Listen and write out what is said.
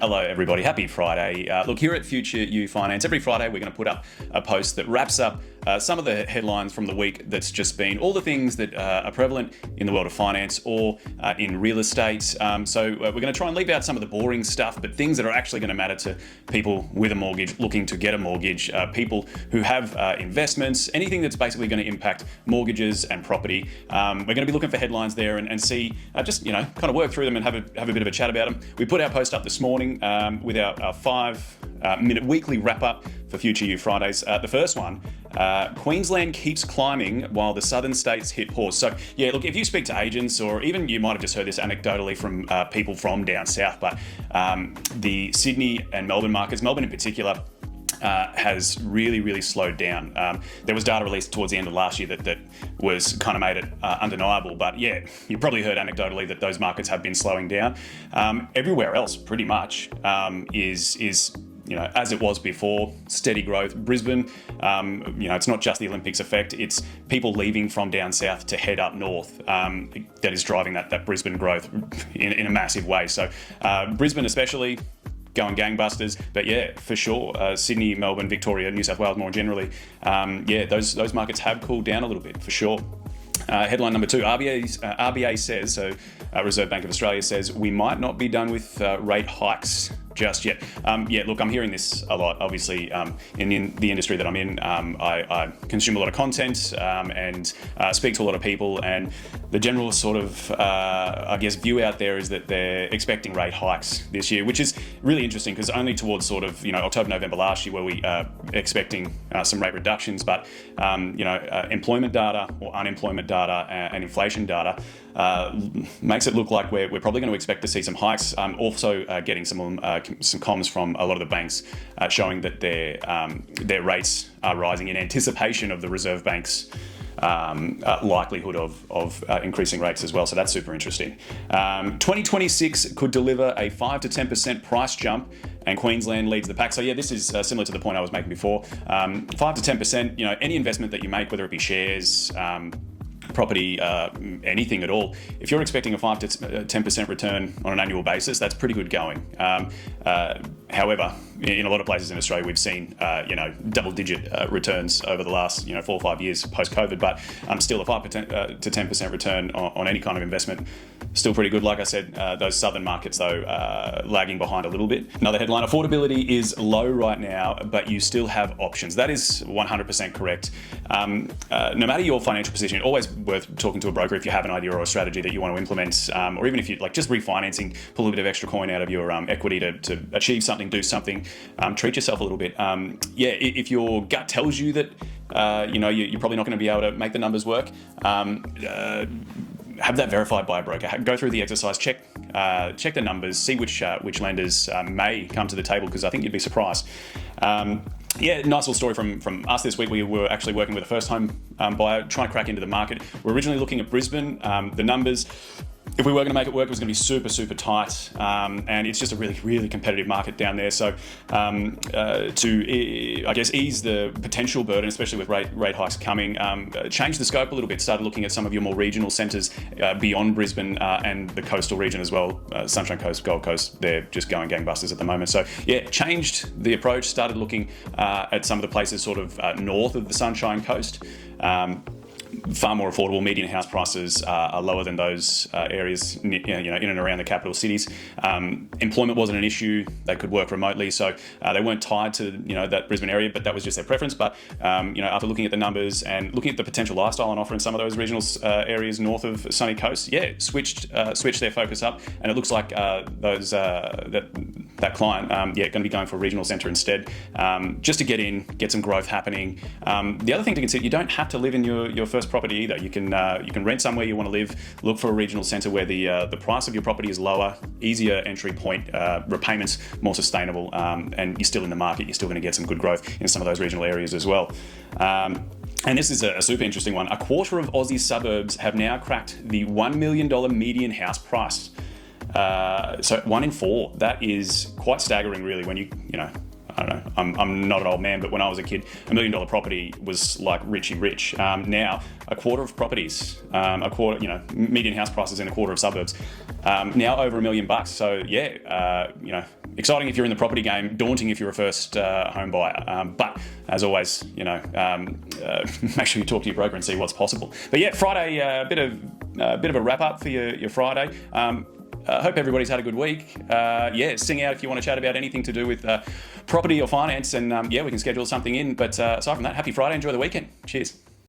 Hello everybody, happy Friday. Look, here at Future You Finance, every Friday we're going to put up a post that wraps up some of the headlines from the week that's just been all the things that are prevalent in the world of finance or in real estate. So we're going to try and leave out some of the boring stuff, but things that are actually going to matter to people with a mortgage, looking to get a mortgage, people who have investments, anything that's basically going to impact mortgages and property. We're going to be looking for headlines there and see, kind of work through them and have a bit of a chat about them. We put our post up this morning with our 5-minute weekly wrap-up for Future You Fridays. The first one, Queensland keeps climbing while the southern states hit pause. So yeah, look, if you speak to agents, or even you might have just heard this anecdotally from people from down south, but the Sydney and Melbourne markets, Melbourne in particular, has really slowed down. There was data released towards the end of last year that was kind of made it undeniable, but yeah, you probably heard anecdotally that those markets have been slowing down. Everywhere else pretty much is as it was before, steady growth. Brisbane, it's not just the Olympics effect, it's people leaving from down south to head up north that is driving that Brisbane growth in a massive way. So Brisbane especially, going gangbusters, but yeah, for sure, Sydney, Melbourne, Victoria, New South Wales more generally, those markets have cooled down a little bit, for sure. Headline number 2, RBA says, so Reserve Bank of Australia says, we might not be done with rate hikes just yet. Look, I'm hearing this a lot, obviously, in the industry that I'm in. I consume a lot of content and speak to a lot of people, and the general sort of, view out there is that they're expecting rate hikes this year, which is really interesting because only towards sort of, October, November last year were we expecting some rate reductions, but, employment data or unemployment data and inflation data makes it look like we're probably going to expect to see some hikes. Also getting some comms from a lot of the banks showing that their rates are rising in anticipation of the Reserve Bank's likelihood of increasing rates as well. So that's super interesting. 2026 could deliver a 5 to 10% price jump, and Queensland leads the pack. So yeah, this is similar to the point I was making before. 5 to 10%, any investment that you make, whether it be shares, property, anything at all, if you're expecting a 5 to 10% return on an annual basis, that's pretty good going. However, in a lot of places in Australia, we've seen, double-digit returns over the last, 4 or 5 years post-COVID, but still a 5 to 10% return on any kind of investment, still pretty good. Like I said, those southern markets, though, lagging behind a little bit. Another headline, affordability is low right now, but you still have options. That is 100% correct. No matter your financial position, always worth talking to a broker if you have an idea or a strategy that you want to implement, or even if you like just refinancing, pull a bit of extra coin out of your equity to achieve something, do something, treat yourself a little bit. If your gut tells you that you're probably not going to be able to make the numbers work, have that verified by a broker. Go through the exercise, check the numbers, see which lenders may come to the table, because I think you'd be surprised. Nice little story from us this week. We were actually working with a first home buyer trying to crack into the market. We're originally looking at Brisbane. The numbers, if we were going to make it work, it was going to be super tight, and it's just a really competitive market down there. So to, I guess, ease the potential burden, especially with rate hikes coming, change the scope a little bit, started looking at some of your more regional centres beyond Brisbane and the coastal region as well, Sunshine Coast, Gold Coast, they're just going gangbusters at the moment. So yeah, changed the approach, started looking at some of the places sort of north of the Sunshine Coast. Far more affordable. Median house prices are lower than those areas, in and around the capital cities. Employment wasn't an issue; they could work remotely, so they weren't tied to that Brisbane area. But that was just their preference. But after looking at the numbers and looking at the potential lifestyle on offer in some of those regional areas north of Sunny Coast, switched their focus up, and it looks like that client, going to be going for a regional centre instead, just to get some growth happening. The other thing to consider, you don't have to live in your first property either. You can rent somewhere you want to live, look for a regional centre where the price of your property is lower, easier entry point, repayments more sustainable, and you're still in the market, you're still going to get some good growth in some of those regional areas as well. And this is a super interesting one. A quarter of Aussie suburbs have now cracked the $1 million median house price. So 1 in 4, that is quite staggering really when I don't know, I'm not an old man, but when I was a kid, $1 million property was like Richie Rich. Now, a quarter of properties, median house prices in a quarter of suburbs, now over $1 million. So yeah, exciting if you're in the property game, daunting if you're a first home buyer. But as always, make sure you talk to your broker and see what's possible. But yeah, Friday, a bit of a wrap up for your Friday. Hope everybody's had a good week. Sing out if you want to chat about anything to do with property or finance, and we can schedule something in. But aside from that, happy Friday. Enjoy the weekend. Cheers.